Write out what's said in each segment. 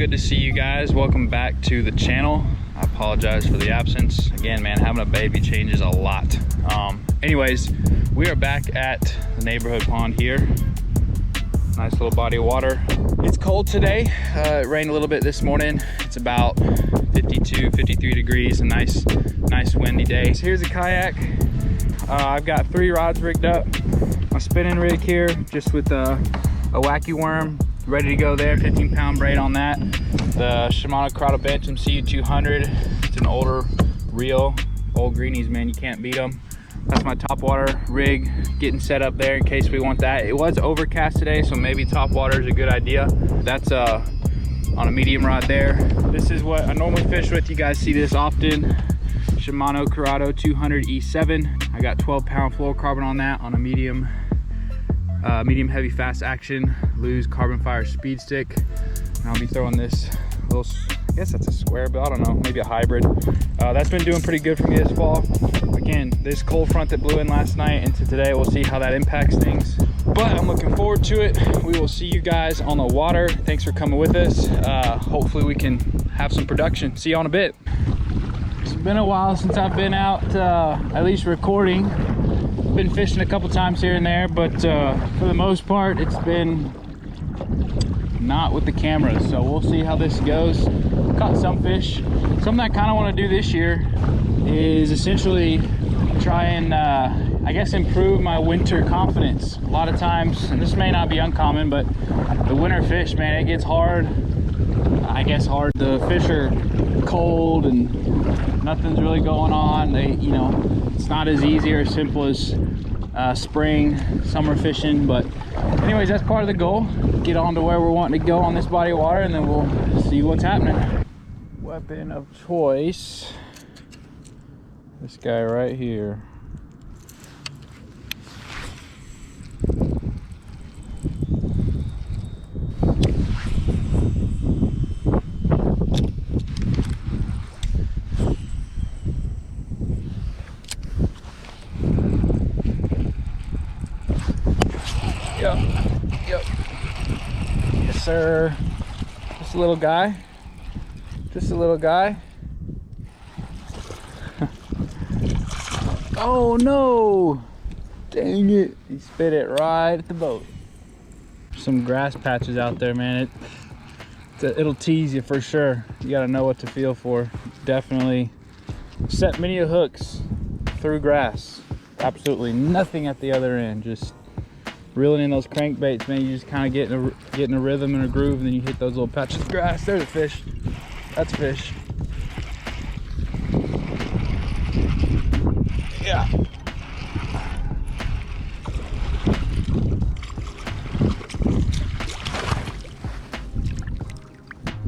good to see you guys. Welcome back to the channel. I apologize for the absence. Again, man, having a baby changes a lot. Anyways, we are back at the neighborhood pond here. Nice little body of water. It's cold today. It rained a little bit this morning. It's about 52, 53 degrees, a nice windy day. So here's a kayak. I've got 3 rods rigged up. My spinning rig here, just with a wacky worm, ready to go there. 15-pound braid on that. The Shimano Corrado Bantam CU200. It's an older reel. Old greenies, man, you can't beat them. That's my top water rig getting set up there in case we want that. It was overcast today, so maybe top water is a good idea. That's on a medium rod there. This is what I normally fish with. You guys see this often. Shimano Corrado 200 E7. I got 12-pound fluorocarbon on that on a medium heavy fast action Lose carbon fiber speed stick. And I'll be throwing this little, I guess that's a square, but I don't know, maybe a hybrid. That's been doing pretty good for me this fall. Again, this cold front that blew in last night into today, we'll see how that impacts things. But I'm looking forward to it. We will see you guys on the water. Thanks for coming with us. Hopefully we can have some production. See you in a bit. It's been a while since I've been out, at least recording. Been fishing a couple times here and there, but for the most part, it's been not with the camera. So we'll see how this goes. Caught some fish. Something I kind of want to do this year is essentially try and I guess improve my winter confidence. A lot of times, and this may not be uncommon, but the winter fish, man, it gets hard. I guess hard. The fish are cold and nothing's really going on. They, you know, it's not as easy or simple as spring, summer fishing. But anyways, that's part of the goal. Get on to where we're wanting to go on this body of water, and then we'll see what's happening. Weapon of choice. This guy right here. Yep. Yes, sir. Just a little guy. Just a little guy. Oh no! Dang it! He spit it right at the boat. Some grass patches out there, man. It'll tease you for sure. You gotta know what to feel for. Definitely set many hooks through grass. Absolutely nothing at the other end. Just reeling in those crankbaits, man. You just kind of get in a rhythm and a groove, and then you hit those little patches of grass. There's a fish. That's a fish. Yeah.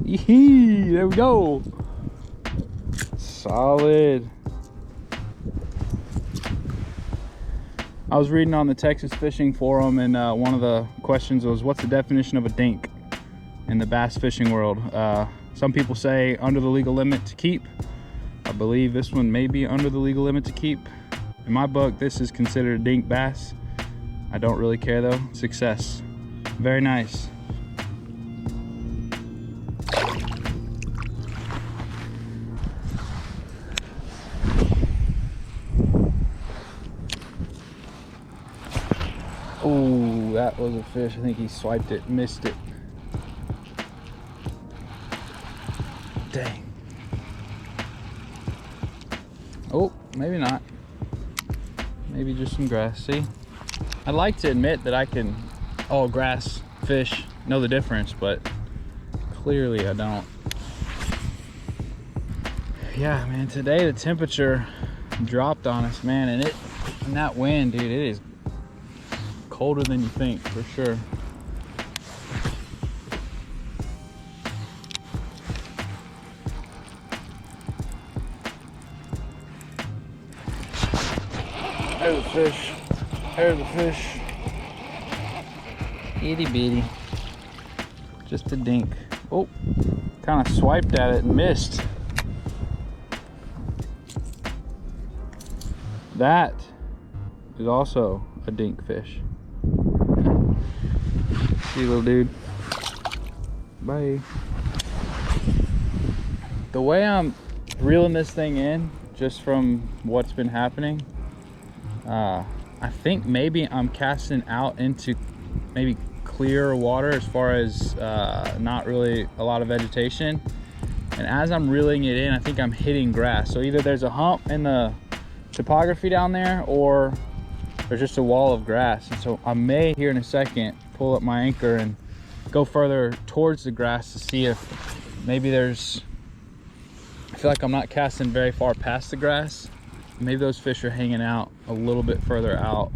Yee, there we go. Solid. I was reading on the Texas Fishing Forum, and one of the questions was, what's the definition of a dink in the bass fishing world? Some people say under the legal limit to keep. I believe this one may be under the legal limit to keep. In my book, this is considered a dink bass. I don't really care though. Success. Very nice. Oh, that was a fish. I think he swiped it, missed it. Dang. Oh, maybe not. Maybe just some grass. See, I'd like to admit that I can, grass, fish, know the difference, but clearly I don't. Yeah, man, today the temperature dropped on us, man, and that wind, dude, it is colder than you think, for sure. There's a fish. There's a fish. Itty bitty. Just a dink. Oh, kind of swiped at it and missed. That is also a dink fish. See you, little dude. Bye. The way I'm reeling this thing in, just from what's been happening, I think maybe I'm casting out into maybe clear water as far as not really a lot of vegetation. And as I'm reeling it in, I think I'm hitting grass. So either there's a hump in the topography down there, or there's just a wall of grass. And so I may here in a second pull up my anchor and go further towards the grass to see if maybe there's, I feel like I'm not casting very far past the grass. Maybe those fish are hanging out a little bit further out.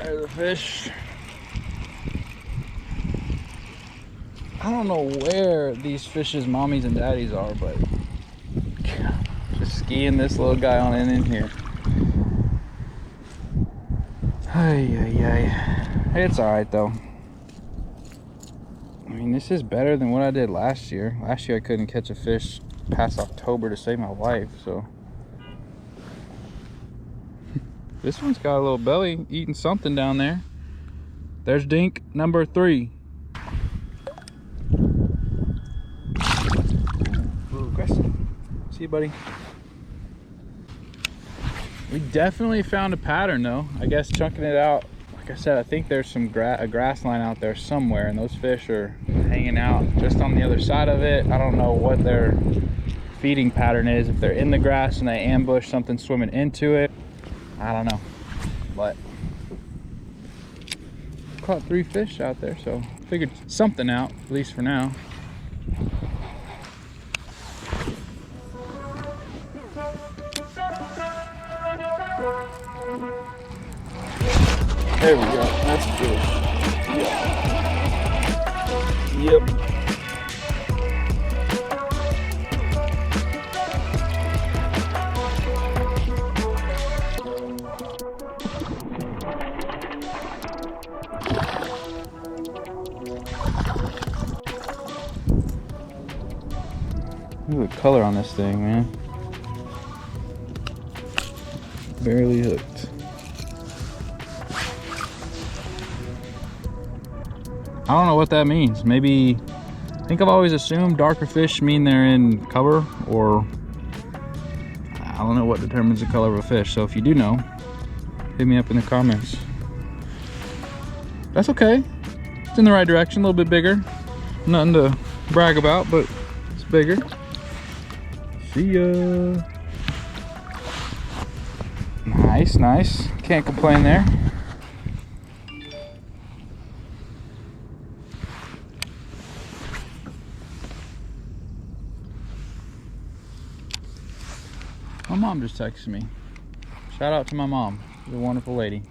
There's a fish. I don't know where these fish's mommies and daddies are, but just skiing this little guy on in here. Ay, ay, ay. It's all right though. I mean, this is better than what I did last year. Last year I couldn't catch a fish past October to save my life, so. This one's got a little belly eating something down there. There's dink number 3. Ooh, aggressive. See you, buddy. We definitely found a pattern though. I guess chunking it out, like I said, I think there's some a grass line out there somewhere, and those fish are hanging out just on the other side of it. I don't know what their feeding pattern is, if they're in the grass and they ambush something swimming into it. I don't know, but caught 3 fish out there, so figured something out, at least for now. There we go, that's a fish. Yeah. Yep. Look at the color on this thing, man. Barely hooked. I don't know what that means. Maybe, I think I've always assumed darker fish mean they're in cover, or I don't know what determines the color of a fish. So if you do know, hit me up in the comments. That's okay. It's in the right direction, a little bit bigger. Nothing to brag about, but it's bigger. See ya. Nice, nice. Can't complain there. My mom just texted me. Shout out to my mom. She's a wonderful lady.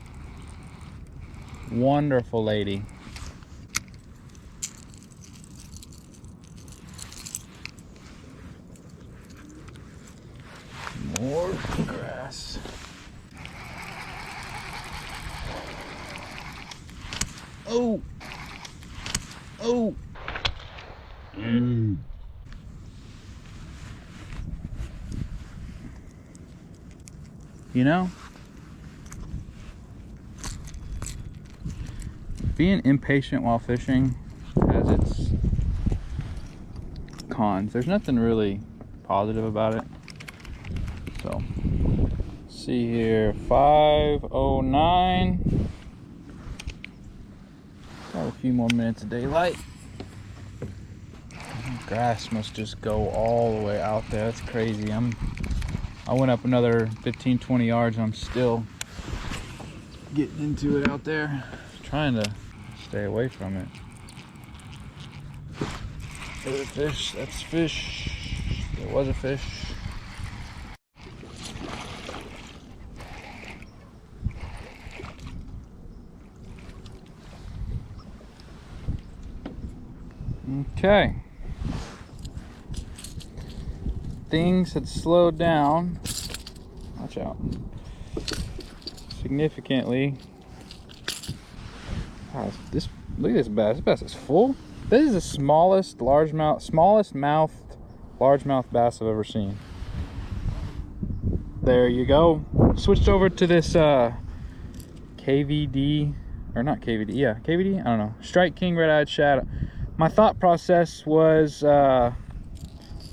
Wonderful lady. More grass. Oh. Oh. You know, being impatient while fishing has its cons. There's nothing really positive about it. So, let's see here, 5:09. Got a few more minutes of daylight. Grass must just go all the way out there. That's crazy. I went up another 15-20 yards and I'm still getting into it out there. Trying to stay away from it. There's a fish. That's fish. There was a fish. Okay. Things had slowed down. Watch out. Significantly. Wow, look at this bass. This bass is full. This is the smallest largemouth bass I've ever seen. There you go. Switched over to this KVD, or not KVD, yeah, KVD, I don't know, Strike King Red-Eyed Shadow. My thought process was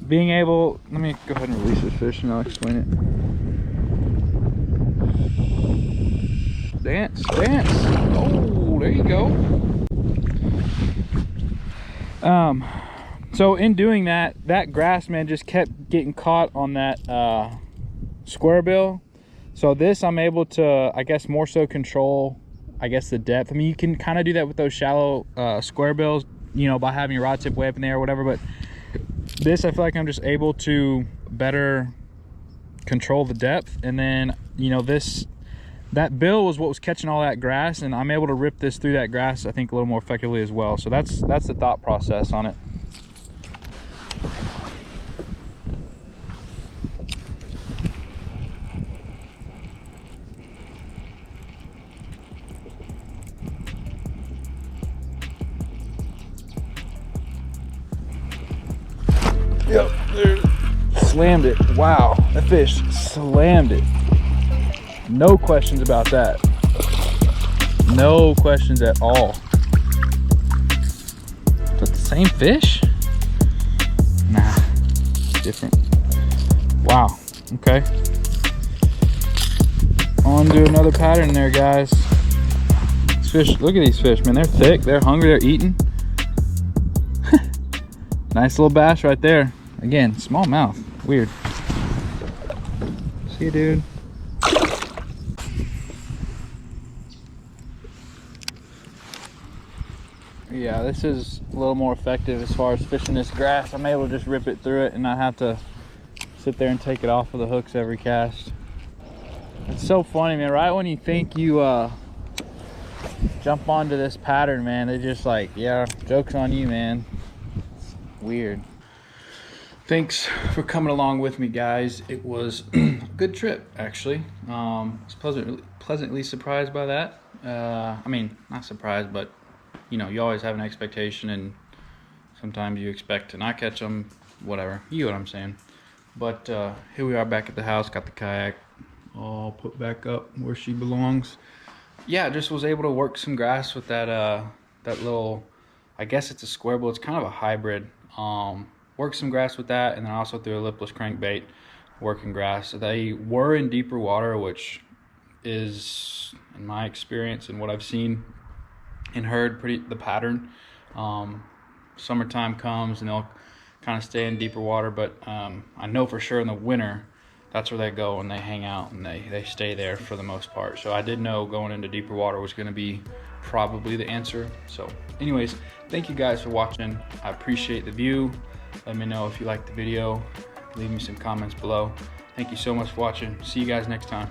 being able, let me go ahead and release this fish and I'll explain it. Dance, dance. Oh, there you go. So in doing that, that grass, man, just kept getting caught on that square bill. So this, I'm able to, I guess, more so control, I guess, the depth. I mean, you can kind of do that with those shallow square bills, you know, by having your rod tip way up in the air or whatever. But this, I feel like I'm just able to better control the depth. And then, you know, that bill was what was catching all that grass, and I'm able to rip this through that grass, I think, a little more effectively as well. So that's the thought process on it. Yep, there. Slammed it. Wow, that fish slammed it. No questions about that. No questions at all. Is that the same fish? Nah, different. Wow, okay. On to another pattern there, guys. These fish, look at these fish, man. They're thick, they're hungry, they're eating. Nice little bass right there. Again, small mouth, weird. See you, dude. Yeah, this is a little more effective as far as fishing this grass. I'm able to just rip it through it and not have to sit there and take it off of the hooks every cast. It's so funny, man. Right when you think you jump onto this pattern, man, they're just like, yeah, joke's on you, man. It's weird. Thanks for coming along with me, guys. It was a good trip, actually. I was pleasantly surprised by that. I mean, not surprised, but you know, you always have an expectation, and sometimes you expect to not catch them, whatever. You know what I'm saying. But here we are back at the house, got the kayak all put back up where she belongs. Yeah, just was able to work some grass with that that little, I guess it's a square bill, it's kind of a hybrid. Worked some grass with that, and then also threw a lipless crankbait working grass. They were in deeper water, which is, in my experience and what I've seen and heard, the pattern. Summertime comes and they'll kind of stay in deeper water, but I know for sure in the winter that's where they go and they hang out and they stay there for the most part. So I did know going into deeper water was going to be probably the answer. So anyways, thank you guys for watching. I appreciate the view. Let me know if you liked the video. Leave me some comments below. Thank you so much for watching. See you guys next time.